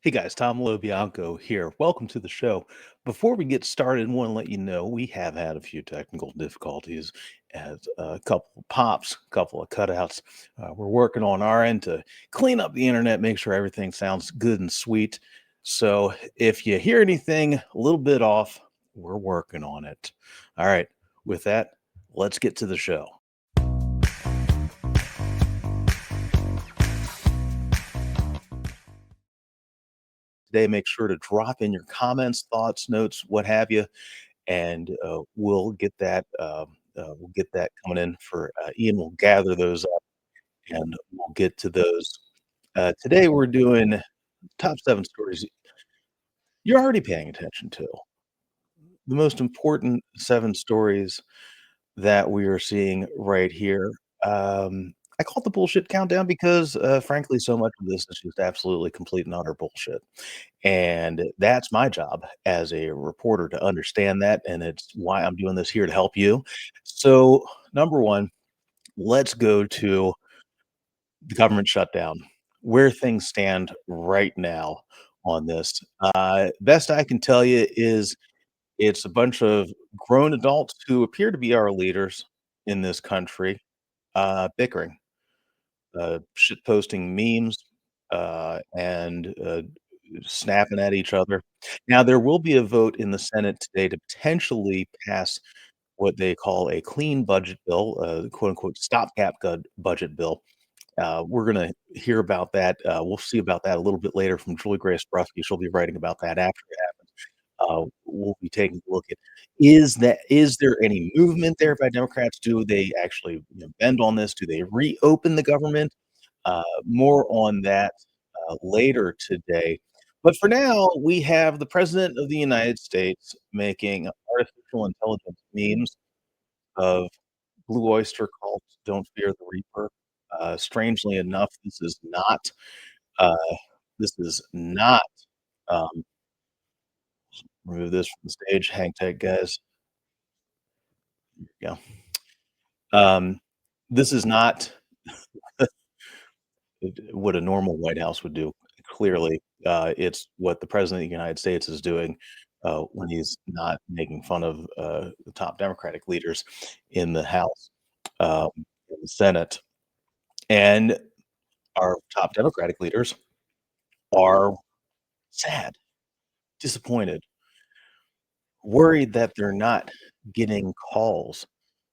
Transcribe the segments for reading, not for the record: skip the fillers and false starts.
Hey guys, Tom LoBianco here. Welcome to the show. Before we get started, I want to let you know we have had a few technical difficulties as a couple of pops, a couple of cutouts. We're working on our end to clean up the internet, make sure everything sounds good and sweet. So if you hear anything a little bit off, we're working on it. All right, with that, let's get to the show. Today, make sure to drop in your comments, thoughts, notes, what have you, and we'll get that coming in for Ian. Will gather those up, and we'll get to those. Today, we're doing top 7 stories you're already paying attention to. The most important 7 stories that we are seeing right here. I call it the bullshit countdown because, frankly, so much of this is just absolutely complete and utter bullshit. And that's my job as a reporter to understand that, and it's why I'm doing this here to help you. So, number 1, let's go to the government shutdown, where things stand right now on this. Best I can tell you is it's a bunch of grown adults who appear to be our leaders in this country, bickering, shit posting memes, and snapping at each other. Now, there will be a vote in the Senate today to potentially pass what they call a clean budget bill, quote unquote stopgap budget bill. We're going to hear about that. We'll see about that a little bit later from Julie Grace Brusky. She'll be writing about that after it happens. We'll be taking a look at is there any movement there by Democrats? Do they actually bend on this? Do they reopen the government? More on that later today. But for now, we have the President of the United States making artificial intelligence memes of Blue Oyster Cult, Don't Fear the Reaper. Strangely enough, uh, this is not, um, remove this from the stage. Hang tight, guys. Yeah. Um, this is not what a normal White House would do. Clearly, it's what the president of the United States is doing when he's not making fun of the top Democratic leaders in the House, in the Senate, and our top Democratic leaders are sad, disappointed, worried that they're not getting calls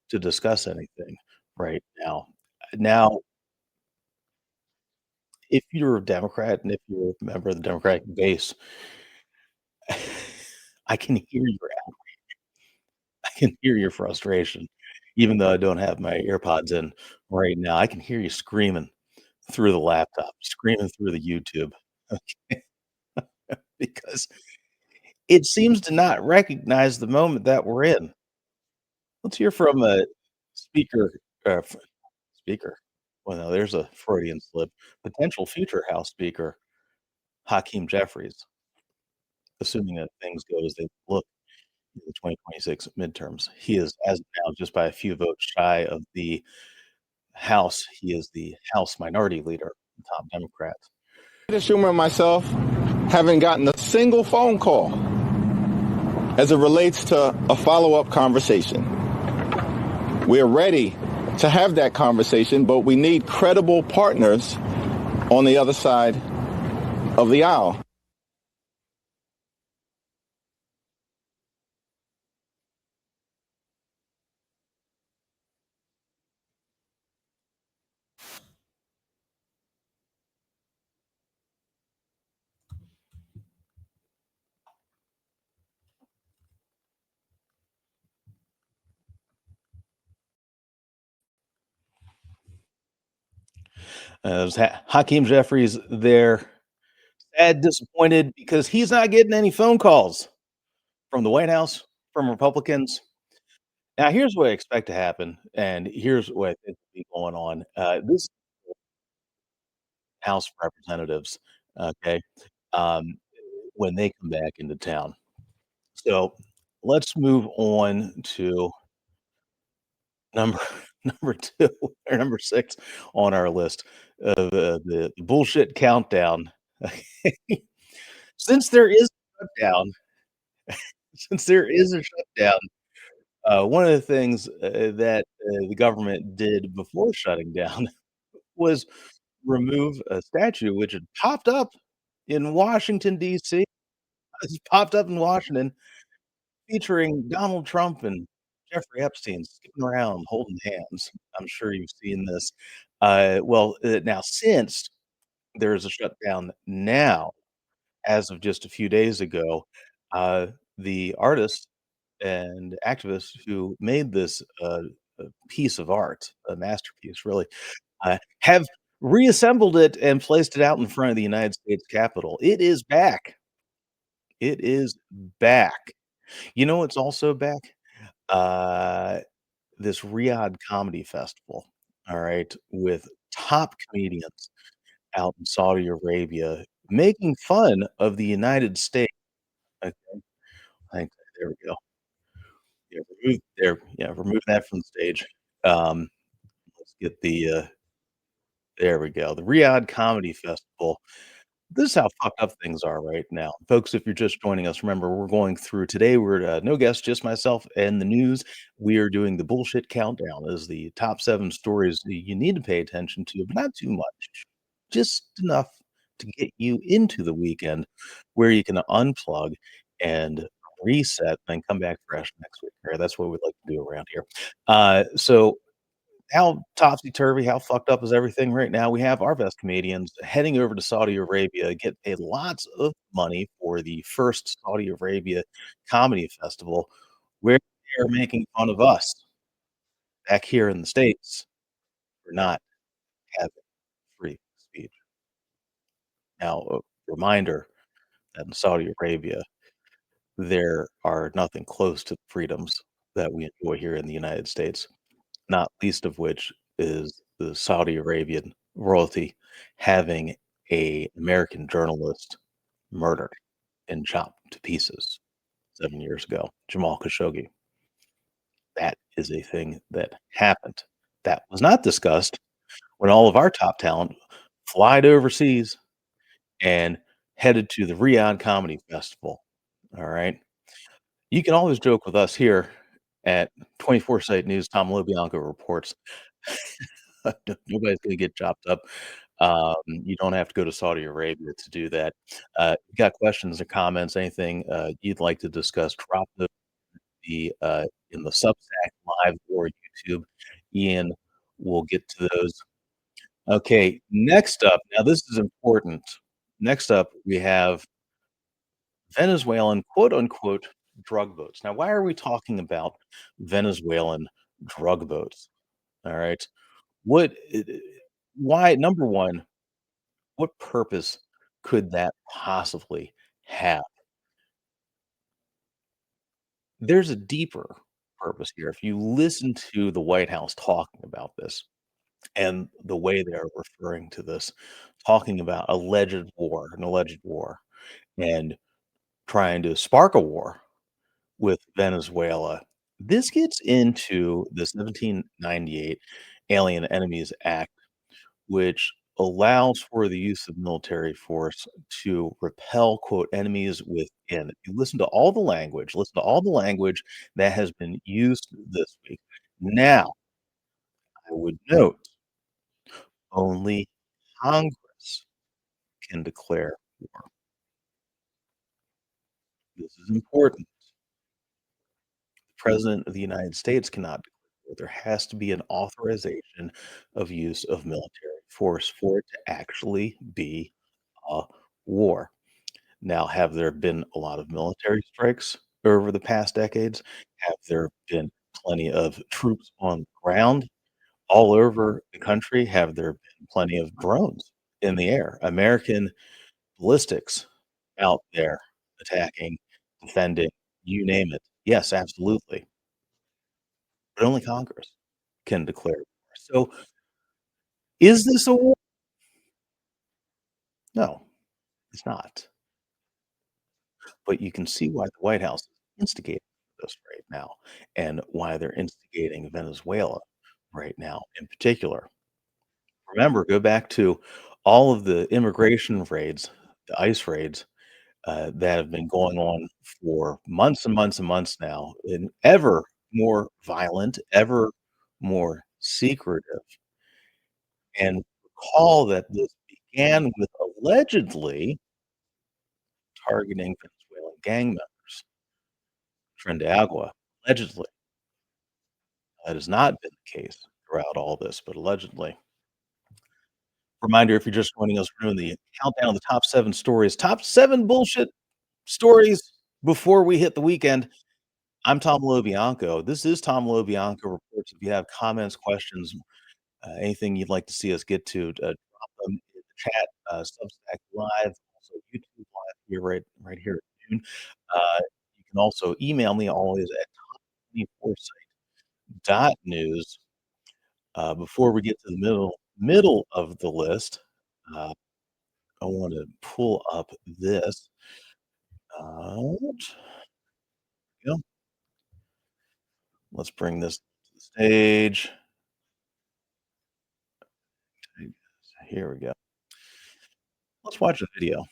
to discuss anything right now. Now, if you're a Democrat and if you're a member of the Democratic base, I can hear your I can hear your frustration, even though I don't have my earpods in right now. I can hear you screaming through the laptop, screaming through the YouTube, okay, because it seems to not recognize the moment that we're in. Let's hear from a speaker, speaker. Well, no, there's a Freudian slip. Potential future House Speaker Hakeem Jeffries, assuming that things go as they look in the 2026 midterms. He is, as of now, just by a few votes shy of the House. He is the House Minority Leader, top Democrat. Schumer and myself haven't gotten a single phone call as it relates to a follow-up conversation. We're ready to have that conversation, but we need credible partners on the other side of the aisle. There's Hakeem Jeffries there, sad, disappointed because he's not getting any phone calls from the White House, from Republicans. Now, here's what I expect to happen, and here's what I think will be going on. This House of Representatives, okay, um, when they come back into town. So let's move on to number number 2 or number 6 on our list of the bullshit countdown. since there is a shutdown since there is a shutdown, one of the things, that, the government did before shutting down was remove a statue which had popped up in Washington, DC. It's popped up in Washington featuring Donald Trump and Jeffrey Epstein skipping around holding hands. I'm sure you've seen this. Now since there's a shutdown now, as of just a few days ago, the artist and activist who made this, piece of art, a masterpiece really, have reassembled it and placed it out in front of the United States Capitol. It is back. It is back. You know what's also back? Uh, this Riyadh Comedy Festival, all right, with top comedians out in Saudi Arabia making fun of the United States. Okay, there we go. Remove that from the stage. Um, let's get there we go. The Riyadh Comedy Festival. This is how fucked up things are right now. Folks, if you're just joining us, remember we're going through today, we're no guests, just myself and the news. We are doing the bullshit countdown as the top 7 stories that you need to pay attention to, but not too much. Just enough to get you into the weekend where you can unplug and reset, then come back fresh next week. Right? That's what we like to do around here. So how topsy-turvy, how fucked up is everything right now? We have our best comedians heading over to Saudi Arabia, get paid lots of money for the first Saudi Arabia comedy festival, where they're making fun of us back here in the States for not having free speech. Now, a reminder that in Saudi Arabia, there are nothing close to the freedoms that we enjoy here in the United States. Not least of which is the Saudi Arabian royalty having a American journalist murdered and chopped to pieces 7 years ago, Jamal Khashoggi. That is a thing that happened. That was not discussed when all of our top talent flied overseas and headed to the Riyadh Comedy Festival, all right? You can always joke with us here at 24 Site News. Tom LoBianco reports. Nobody's gonna get chopped up. You don't have to go to Saudi Arabia to do that. You got questions or comments, anything, you'd like to discuss, drop in the Substack live or YouTube. Ian will get to those. Okay, next up, now this is important. Next up, we have Venezuelan quote unquote drug boats. Now, why are we talking about Venezuelan drug boats? All right. What why number 1, what purpose could that possibly have? There's a deeper purpose here. If you listen to the White House talking about this and the way they're referring to this, talking about an alleged war, and trying to spark a war with Venezuela, this gets into the 1798 Alien Enemies Act, which allows for the use of military force to repel, quote, "enemies within." If you listen to all the language that has been used this week. Now, I would note, only Congress can declare war. This is important. The President of the United States cannot declare war. There has to be an authorization of use of military force for it to actually be a war. Now, have there been a lot of military strikes over the past decades? Have there been plenty of troops on the ground all over the country? Have there been plenty of drones in the air? American ballistics out there attacking, defending, you name it. Yes, absolutely. But only Congress can declare war. So, is this a war? No, it's not. But you can see why the White House is instigating this right now and why they're instigating Venezuela right now in particular. Remember, go back to all of the immigration raids, the ICE raids, that have been going on for months and months and months now, and ever more violent, ever more secretive. And recall that this began with allegedly targeting Venezuelan gang members, Tren de Agua, allegedly. That has not been the case throughout all this, but allegedly. Reminder, if you're just joining us, we're doing the countdown of the top 7 stories, top 7 bullshit stories before we hit the weekend. I'm Tom LoBianco. This is Tom LoBianco Reports. If you have comments, questions, anything you'd like to see us get to, drop them in the chat, Substack Live, also YouTube Live here, right here at noon. You can also email me always at tom24site.news. Before we get to the middle of the list, I want to pull up this. Go. Let's bring this to the stage. Here we go. Let's watch the video.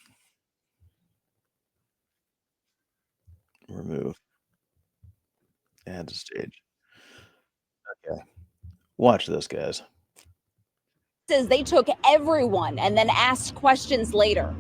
Remove. Add to stage. Okay. Watch this, guys. Says they took everyone and then asked questions later.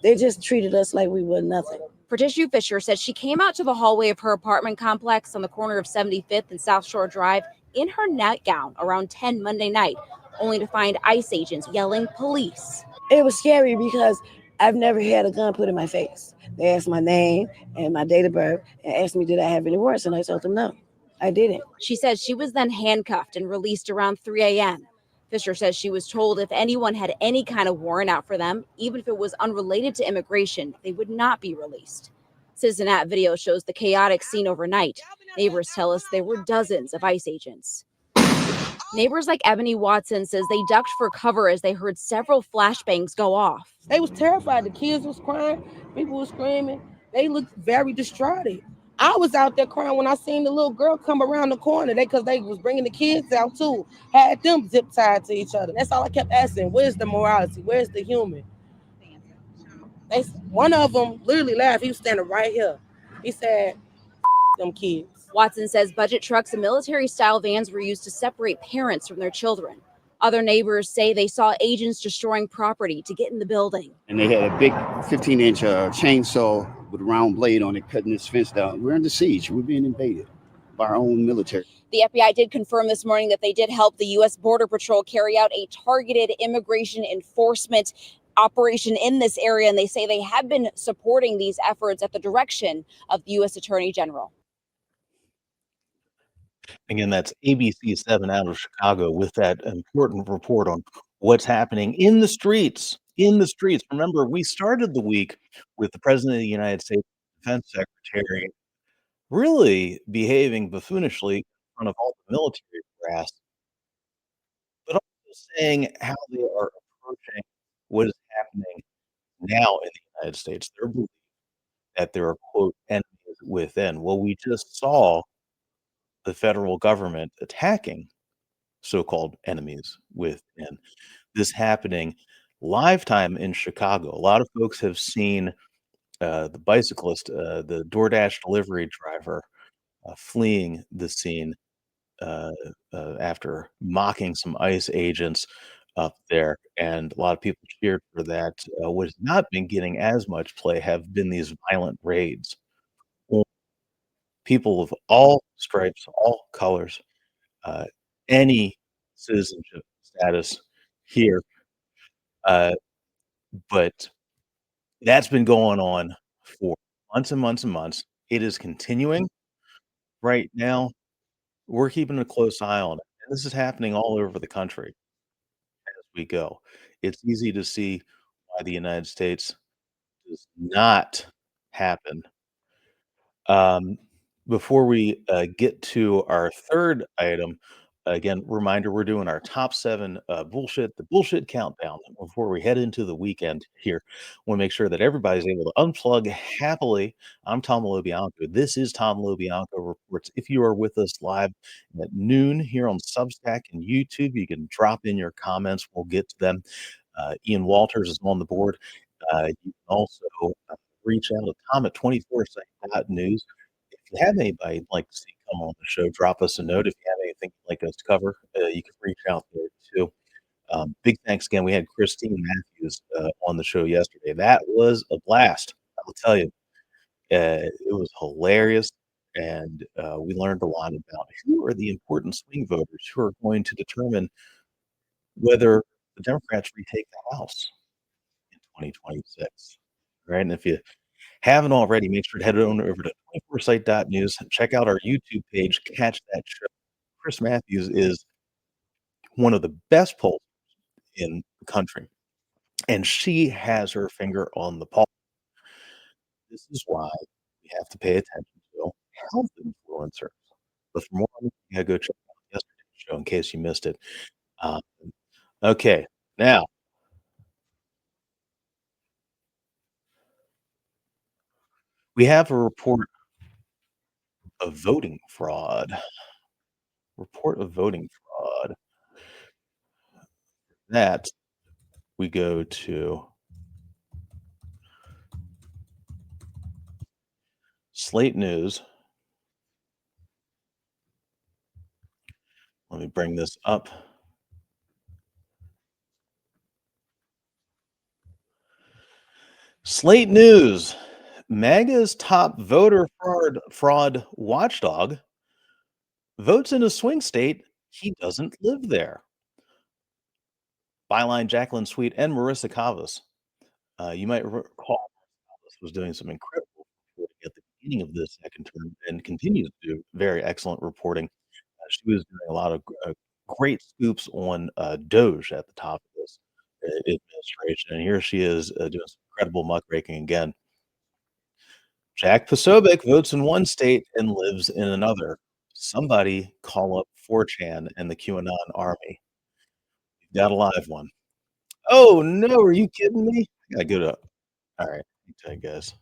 They just treated us like we were nothing. Patricia Fisher says she came out to the hallway of her apartment complex on the corner of 75th and South Shore Drive in her nightgown around 10 Monday night, only to find ICE agents yelling police. It was scary because I've never had a gun put in my face. They asked my name and my date of birth and asked me, did I have any warrants? And I told them no, I didn't. She says she was then handcuffed and released around 3 a.m. Fisher says she was told if anyone had any kind of warrant out for them, even if it was unrelated to immigration, they would not be released. Citizen video shows the chaotic scene overnight. Neighbors tell us there were dozens of ICE agents. Neighbors like Ebony Watson says they ducked for cover as they heard several flashbangs go off. They was terrified. The kids was crying. People was screaming. They looked very distraught. I was out there crying when I seen the little girl come around the corner. Because they was bringing the kids out too. Had them zip tied to each other. That's all I kept asking. Where's the morality? Where's the human? One of them literally laughed. He was standing right here. He said, them kids. Watson says budget trucks and military-style vans were used to separate parents from their children. Other neighbors say they saw agents destroying property to get in the building. And they had a big 15-inch chainsaw with a round blade on it, cutting this fence down. We're under siege. We're being invaded by our own military. The FBI did confirm this morning that they did help the U.S. Border Patrol carry out a targeted immigration enforcement operation in this area, and they say they have been supporting these efforts at the direction of the U.S. Attorney General. Again, that's ABC 7 out of Chicago with that important report on what's happening in the streets. In the streets. Remember, we started the week with the President of the United States Defense Secretary really behaving buffoonishly in front of all the military brass, but also saying how they are approaching what is happening now in the United States. Their belief that there are, quote, enemies within. Well, we just saw the federal government attacking so-called enemies within. This happening live time in Chicago. A lot of folks have seen the bicyclist, the DoorDash delivery driver, fleeing the scene after mocking some ICE agents up there, and a lot of people cheered for that. What has not been getting as much play have been these violent raids. People of all stripes, all colors, any citizenship status here. But that's been going on for months and months and months. It is continuing right now. We're keeping a close eye on it. And this is happening all over the country as we go. It's easy to see why the United States does not happen. Before we get to our third item, again, reminder, we're doing our top 7 the bullshit countdown. Before we head into the weekend here, want to make sure that everybody's able to unplug happily. I'm Tom LoBianco. This is Tom LoBianco Reports. If you are with us live at noon here on Substack and YouTube, you can drop in your comments. We'll get to them. Ian Walters is on the board. You can also reach out to Tom at 24site.news. If you have anybody you'd like to see come on the show, drop us a note. If you have anything you'd like us to cover, you can reach out there too. Big thanks again. We had Christine Matthews on the show yesterday. That was a blast. I'll tell you, it was hilarious, and we learned a lot about who are the important swing voters who are going to determine whether the Democrats retake the House in 2026. Right, and if you haven't already, make sure to head on over to 24site.news and check out our YouTube page. Catch that show. Chris Matthews is one of the best pollsters in the country, and she has her finger on the pulse. This is why we have to pay attention to health influencers. But for more, you gotta go check out yesterday's show in case you missed it. Um, okay, now we have a report of voting fraud. Report of voting fraud. That we go to Slate News. Let me bring this up. Slate News. MAGA's top voter fraud watchdog votes in a swing state. He doesn't live there. Byline Jacqueline Sweet and Marissa Cavas. You might recall Cavas was doing some incredible reporting at the beginning of this second term and continues to do very excellent reporting. She was doing a lot of great scoops on Doge at the top of this administration, and here she is doing some incredible muckraking again. Jack Posobiec votes in one state and lives in another. Somebody call up 4chan and the QAnon army. We've got a live one. Oh no, are you kidding me? I gotta go to. All right, let me tell you guys.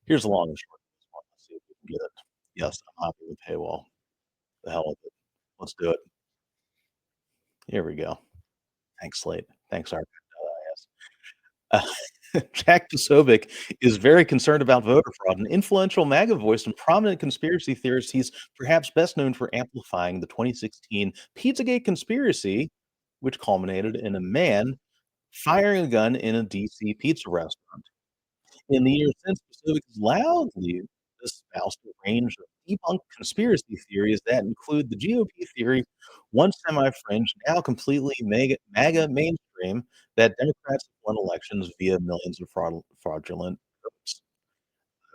Here's the long and short of this one. Let's see if we can get it. Yes, I'm happy with paywall. The hell with it. Let's do it. Here we go. Thanks, Slate. Thanks, Archive.is. Jack Posobiec is very concerned about voter fraud. An influential MAGA voice and prominent conspiracy theorist, he's perhaps best known for amplifying the 2016 Pizzagate conspiracy, which culminated in a man firing a gun in a DC pizza restaurant. In the years since, Posobiec has loudly espoused a range of debunked conspiracy theories that include the GOP theory, once semi-fringe, now completely MAGA mainstream, that Democrats won elections via millions of fraudulent votes.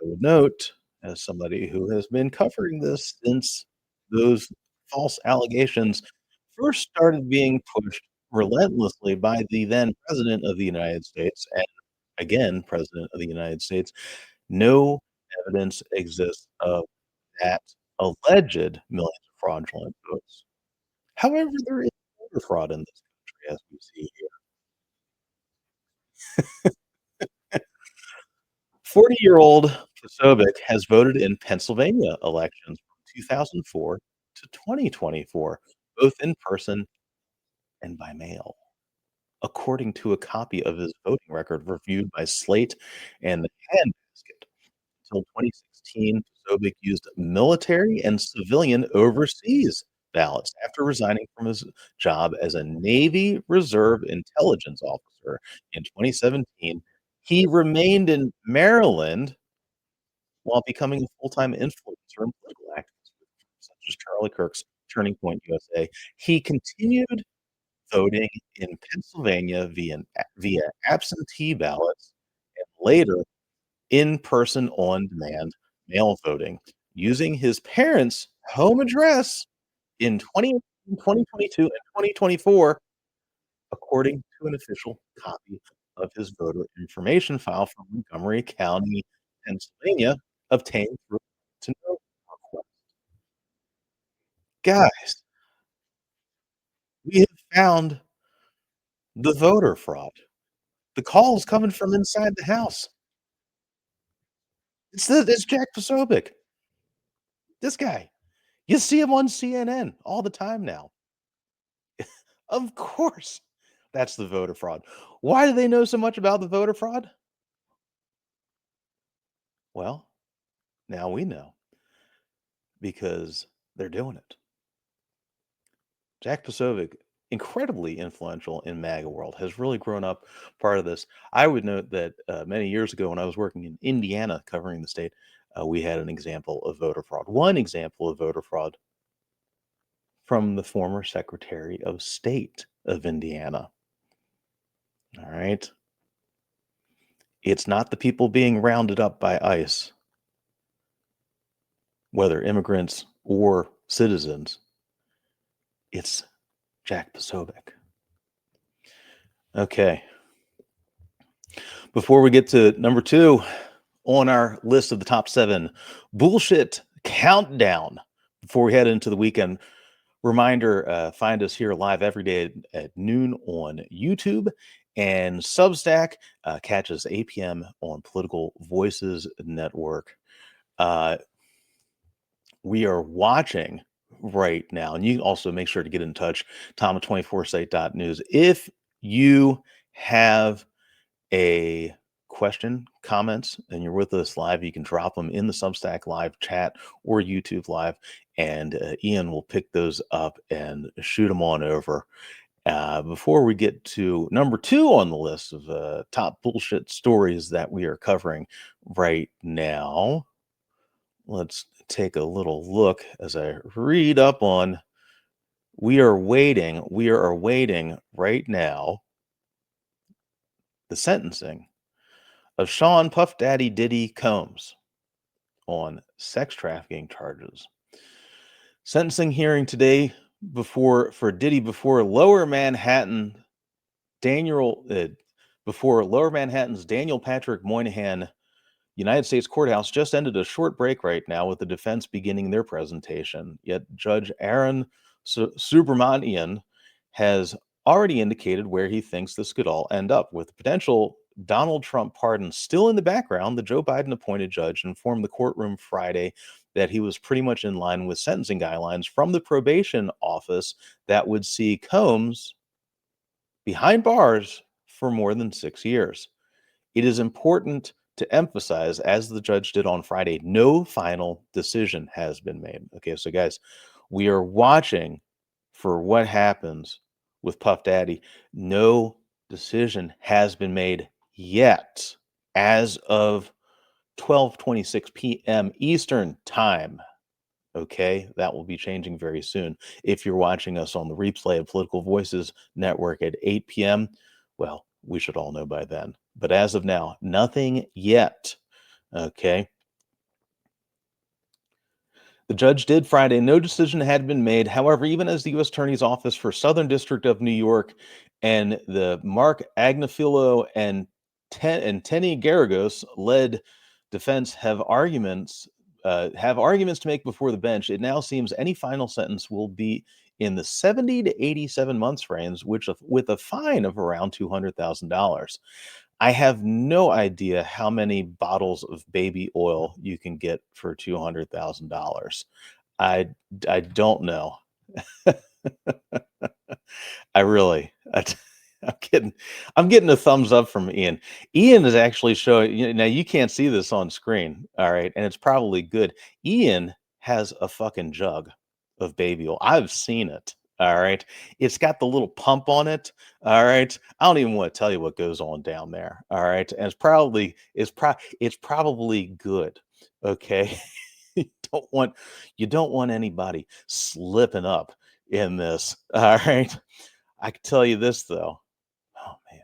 I would note, as somebody who has been covering this since those false allegations first started being pushed relentlessly by the then President of the United States and again President of the United States, no evidence exists of that alleged millions of fraudulent votes. However, there is voter fraud in this country, as we see here. 40-year-old Posobiec has voted in Pennsylvania elections from 2004 to 2024, both in person and by mail, according to a copy of his voting record reviewed by Slate and the Handbasket. Until 2016, Posobiec used military and civilian overseas ballots after resigning from his job as a Navy Reserve intelligence officer in 2017. He remained in Maryland while becoming a full-time influencer and political activist, such as Charlie Kirk's Turning Point USA. He continued voting in Pennsylvania via absentee ballots and later in-person on-demand mail voting using his parents' home address in 2022 and 2024, according to an official copy of his voter information file from Montgomery County, Pennsylvania, obtained through to know request. Guys, we have found the voter fraud. The call is coming from inside the house. It's Jack Posobiec. This guy. You see him on CNN all the time now. Of course, that's the voter fraud. Why do they know so much about the voter fraud? Well, now we know because they're doing it. Jack Posobiec, incredibly influential in MAGA world, has really grown up part of this. I would note that many years ago when I was working in Indiana covering the state, we had an example of voter fraud. One example of voter fraud from the former Secretary of State of Indiana. All right. It's not the people being rounded up by ICE, whether immigrants or citizens. It's Jack Posobiec. Okay. Before we get to number 2 on our list of the top 7 bullshit countdown, before we head into the weekend, reminder, find us here live every day at noon on YouTube and Substack. Catch us 8 p.m. on Political Voices Network. We are watching right now, and you can also make sure to get in touch, tom24site.news. If you have a question, comments, and you're with us live, you can drop them in the Substack live chat or YouTube live, and Ian will pick those up and shoot them on over. Before we get to number 2 on the list of top bullshit stories that we are covering right now, let's take a little look as I read up on. We are awaiting right now the sentencing of Sean Puff Daddy Diddy Combs on sex trafficking charges. Sentencing hearing today for Diddy before Lower Manhattan's Daniel Patrick Moynihan United States Courthouse just ended a short break right now with the defense beginning their presentation. Yet Judge Aaron Subramanian has already indicated where he thinks this could all end up. With the potential Donald Trump pardon still in the background, the Joe Biden appointed judge informed the courtroom Friday that he was pretty much in line with sentencing guidelines from the probation office that would see Combs behind bars for more than 6 years. It is important to emphasize, as the judge did on Friday, no final decision has been made. Okay, so guys, we are watching for what happens with Puff Daddy. No decision has been made yet as of 12:26 p.m. Eastern time. Okay, that will be changing very soon. If you're watching us on the replay of Political Voices Network at 8 p.m., well, we should all know by then. But as of now, nothing yet. Okay. The judge did Friday. No decision had been made. However, even as the U.S. Attorney's Office for Southern District of New York and the Mark Agnafilo and Tenny Garagos led defense have arguments to make before the bench, it now seems any final sentence will be in the 70 to 87 months range, which with a fine of around $200,000. I have no idea how many bottles of baby oil you can get for $200,000. I don't know. I'm getting a thumbs up from Ian. Ian is actually showing, now you can't see this on screen, all right, and it's probably good. Ian has a fucking jug of baby oil. I've seen it. All right. It's got the little pump on it. All right. I don't even want to tell you what goes on down there. All right. And it's probably good. Okay. you don't want anybody slipping up in this. All right. I can tell you this though. Oh man,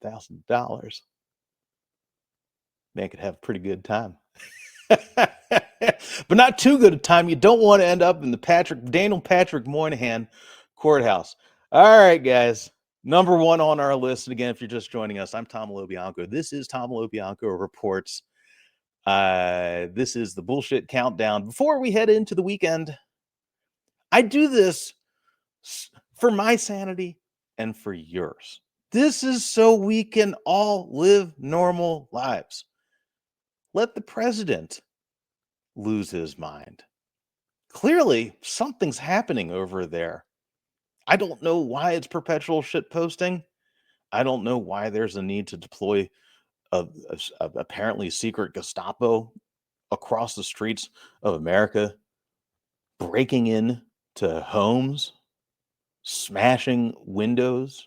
$200,000. Man could have a pretty good time. But not too good a time. You don't want to end up in the Daniel Patrick Moynihan courthouse. All right, guys. Number 1 on our list. And again, if you're just joining us, I'm Tom LoBianco. This is Tom LoBianco Reports. This is the bullshit countdown. Before we head into the weekend, I do this for my sanity and for yours. This is so we can all live normal lives. Let the president lose his mind. Clearly, something's happening over there. I don't know why it's perpetual shit posting. I don't know why there's a need to deploy of apparently secret Gestapo across the streets of America, breaking in to homes, smashing windows.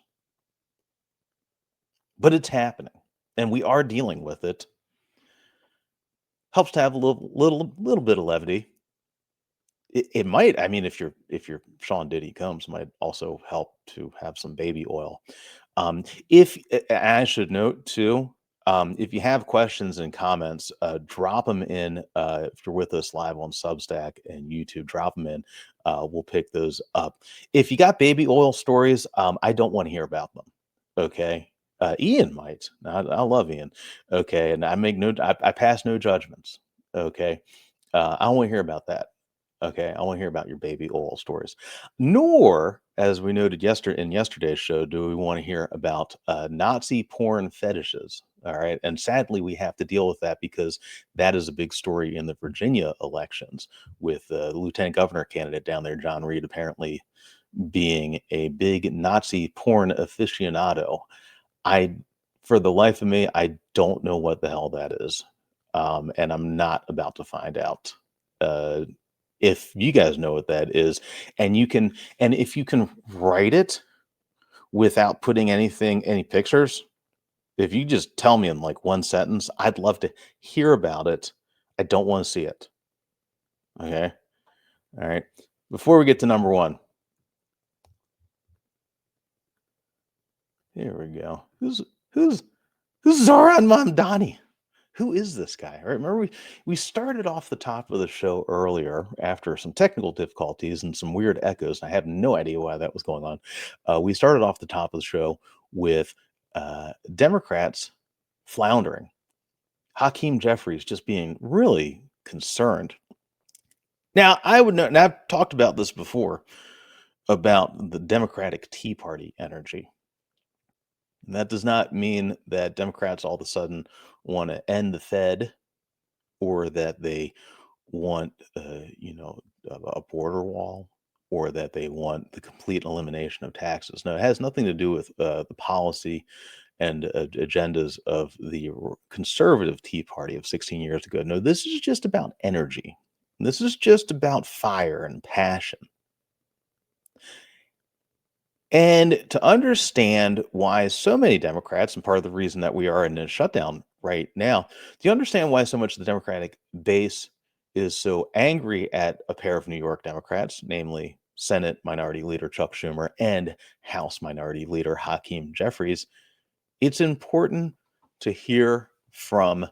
But it's happening, and we are dealing with it. Helps to have a little bit of levity. It might, I mean, if you're Sean Diddy Combs, might also help to have some baby oil. If I should note too, if you have questions and comments, drop them in. If you're with us live on Substack and YouTube, drop them in. We'll pick those up. If you got baby oil stories, I don't want to hear about them. Okay. Ian might. I love Ian. Okay. And I pass no judgments. Okay. I don't want to hear about that. Okay, I want to hear about your baby oil stories. Nor, as we noted in yesterday's show, do we want to hear about Nazi porn fetishes. All right, and sadly, we have to deal with that because that is a big story in the Virginia elections with the lieutenant governor candidate down there, John Reed, apparently being a big Nazi porn aficionado. For the life of me, I don't know what the hell that is, and I'm not about to find out. If you guys know what that is, and if you can write it without putting any pictures, if you just tell me in like one sentence, I'd love to hear about it. I don't want to see it. Okay. All right. Before we get to number one, here we go. Who's Zoran Mamdani? Who is this guy? Right? Remember, we started off the top of the show earlier after some technical difficulties and some weird echoes. And I have no idea why that was going on. We started off the top of the show with Democrats floundering. Hakeem Jeffries just being really concerned. Now, I would know, and I've talked about this before, about the Democratic Tea Party energy. And that does not mean that Democrats all of a sudden want to end the Fed or that they want, a border wall or that they want the complete elimination of taxes. No, it has nothing to do with the policy and agendas of the conservative Tea Party of 16 years ago. No, this is just about energy. This is just about fire and passion. And to understand why so many Democrats, and part of the reason that we are in a shutdown right now, do you understand why so much of the Democratic base is so angry at a pair of New York Democrats, namely Senate Minority Leader Chuck Schumer and House Minority Leader Hakeem Jeffries? It's important to hear from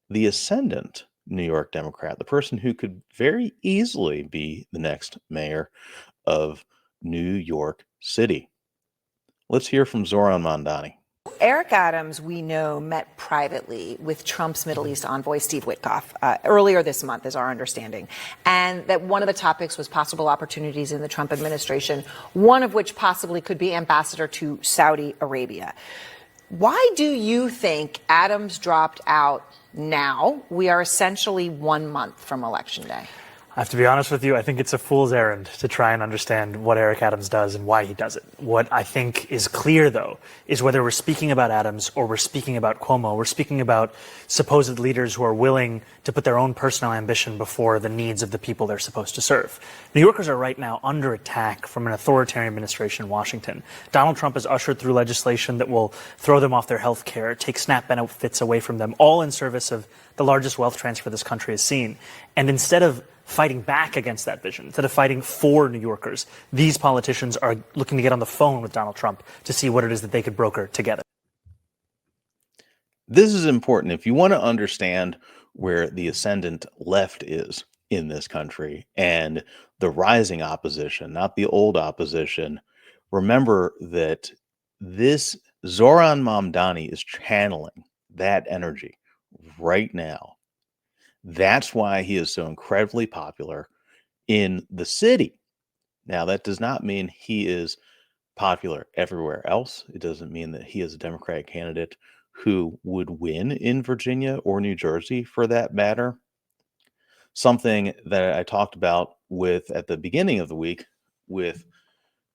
the ascendant New York Democrat, the person who could very easily be the next mayor of New York City. Let's hear from Zoran Mamdani. Eric Adams, we know, met privately with Trump's Middle East envoy, Steve Witkoff, earlier this month, is our understanding. And that one of the topics was possible opportunities in the Trump administration, one of which possibly could be ambassador to Saudi Arabia. Why do you think Adams dropped out now? We are essentially 1 month from Election Day. I have to be honest with you, I think it's a fool's errand to try and understand what Eric Adams does and why he does it. What I think is clear, though, is whether we're speaking about Adams or we're speaking about Cuomo, we're speaking about supposed leaders who are willing to put their own personal ambition before the needs of the people they're supposed to serve. New Yorkers are right now under attack from an authoritarian administration in Washington. Donald Trump has ushered through legislation that will throw them off their health care, take SNAP benefits away from them, all in service of the largest wealth transfer this country has seen. And instead of fighting back against that vision, instead of fighting for New Yorkers, these politicians are looking to get on the phone with Donald Trump to see what it is that they could broker together. This is important. If you want to understand where the ascendant left is in this country and the rising opposition, not the old opposition, remember that this Zoran Mamdani is channeling that energy right now. That's why he is so incredibly popular in the city. Now, that does not mean he is popular everywhere else. It doesn't mean that he is a Democratic candidate who would win in Virginia or New Jersey, for that matter. Something that I talked about at the beginning of the week with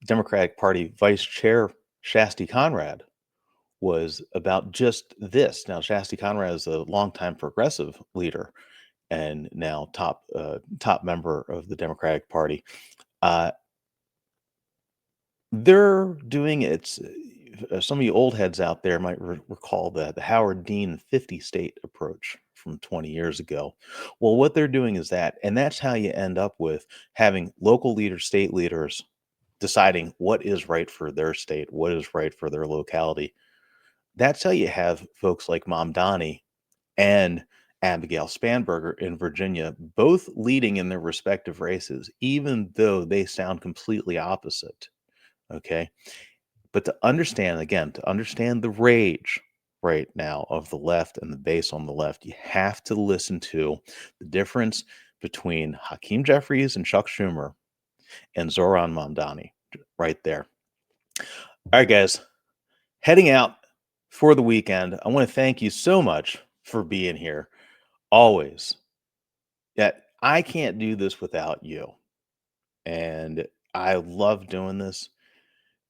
Democratic Party Vice Chair Shasti Conrad was about just this. Now, Chastity Conrad is a longtime progressive leader and now top member of the Democratic Party. They're doing it. Some of you old heads out there might recall the Howard Dean 50 state approach from 20 years ago. Well, what they're doing is that, and that's how you end up with having local leaders, state leaders deciding what is right for their state, what is right for their locality. That's how you have folks like Mom Donnie and Abigail Spanberger in Virginia, both leading in their respective races, even though they sound completely opposite. Okay. But to understand, again, to understand the rage right now of the left and the base on the left, you have to listen to the difference between Hakeem Jeffries and Chuck Schumer and Zoran Mamdani right there. All right, guys, heading out for the weekend. I want to thank you so much for being here. Always. Yeah, I can't do this without you. And I love doing this.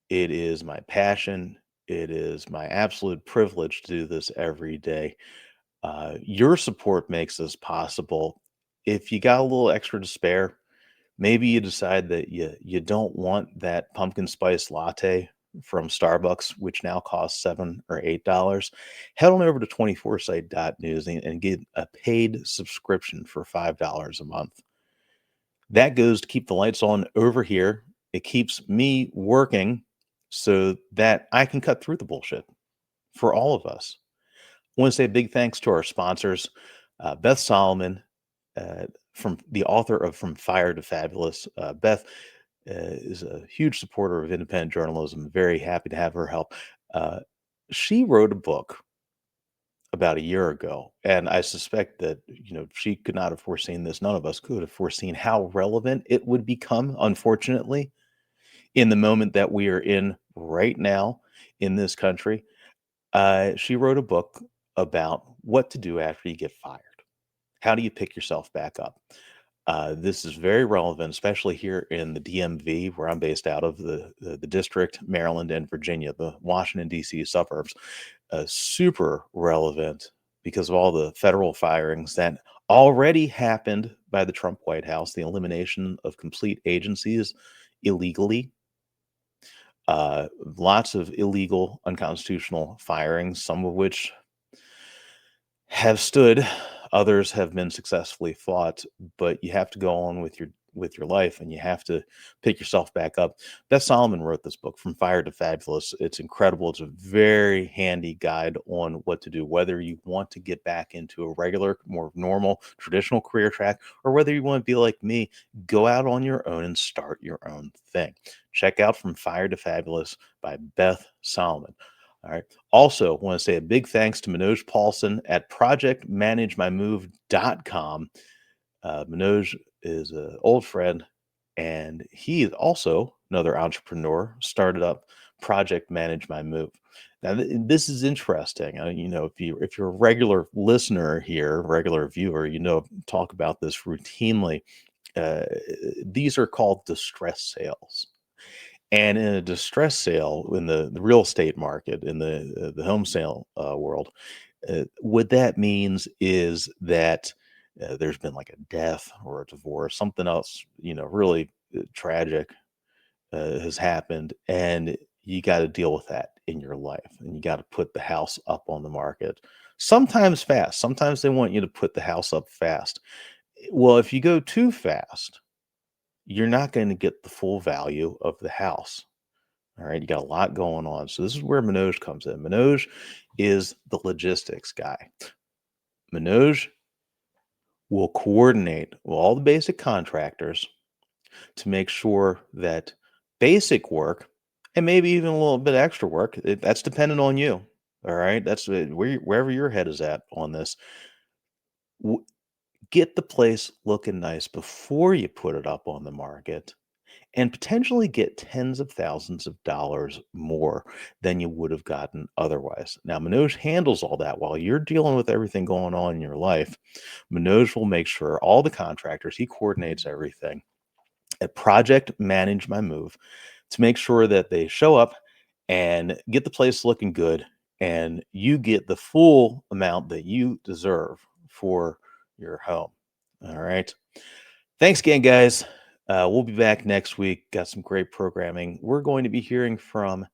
It is my passion. It is my absolute privilege to do this every day. Your support makes this possible. If you got a little extra to spare, maybe you decide that you don't want that pumpkin spice latte from Starbucks, which now costs $7 or $8. Head on over to 24site.news and get a paid subscription for $5 a month. That goes to keep the lights on over here. It keeps me working so that I can cut through the bullshit for all of us. I want to say a big thanks to our sponsors, Beth Solomon, from the author of From Fire to Fabulous. Beth is a huge supporter of independent journalism. Very happy to have her help. She wrote a book about a year ago, and I suspect that she could not have foreseen this. None of us could have foreseen how relevant it would become, unfortunately, in the moment that we are in right now in this country. She wrote a book about what to do after you get fired. How do you pick yourself back up? This is very relevant, especially here in the DMV, where I'm based out of, the district, Maryland, and Virginia, the Washington, D.C. suburbs. Super relevant because of all the federal firings that already happened by the Trump White House, the elimination of complete agencies illegally. Lots of illegal, unconstitutional firings, some of which have stood, others have been successfully fought, but you have to go on with your life, and you have to pick yourself back up. Beth Solomon wrote this book, From Fire to Fabulous. It's incredible. It's a very handy guide on what to do, whether you want to get back into a regular, more normal, traditional career track, or whether you want to be like me, go out on your own and start your own thing. Check out From Fire to Fabulous by Beth Solomon. All right. Also, want to say a big thanks to Manoj Paulson at projectmanagemymove.com. Manoj is an old friend, and he is also another entrepreneur, started up Project Manage My Move. Now, this is interesting. If you're a regular listener here, regular viewer, talk about this routinely. These are called distress sales. And in a distress sale, in the real estate market, in the home sale world, what that means is that there's been like a death or a divorce, something else, really tragic has happened, and you got to deal with that in your life, and you got to put the house up on the market. Sometimes fast. Sometimes they want you to put the house up fast. Well, if you go too fast, you're not going to get the full value of the house. All right, you got a lot going on. So this is where Manoj comes in. Manoj is the logistics guy. Manoj will coordinate with all the basic contractors to make sure that basic work, and maybe even a little bit extra work, that's dependent on you. All right, that's wherever your head is at on this. Get the place looking nice before you put it up on the market, and potentially get tens of thousands of dollars more than you would have gotten otherwise. Now, Manoj handles all that while you're dealing with everything going on in your life. Manoj will make sure all the contractors, he coordinates everything at Project Manage My Move to make sure that they show up and get the place looking good and you get the full amount that you deserve for your home. All right. Thanks again, guys. We'll be back next week. Got some great programming. We're going to be hearing from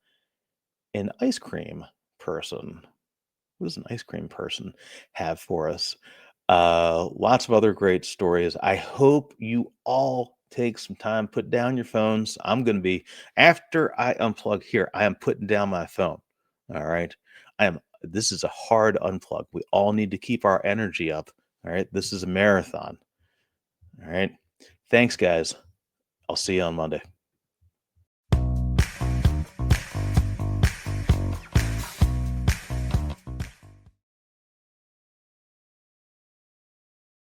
an ice cream person. What does an ice cream person have for us? Lots of other great stories. I hope you all take some time, put down your phones. I'm going to be, after I unplug here, I am putting down my phone. All right. This is a hard unplug. We all need to keep our energy up. All right. This is a marathon. All right. Thanks, guys. I'll see you on Monday.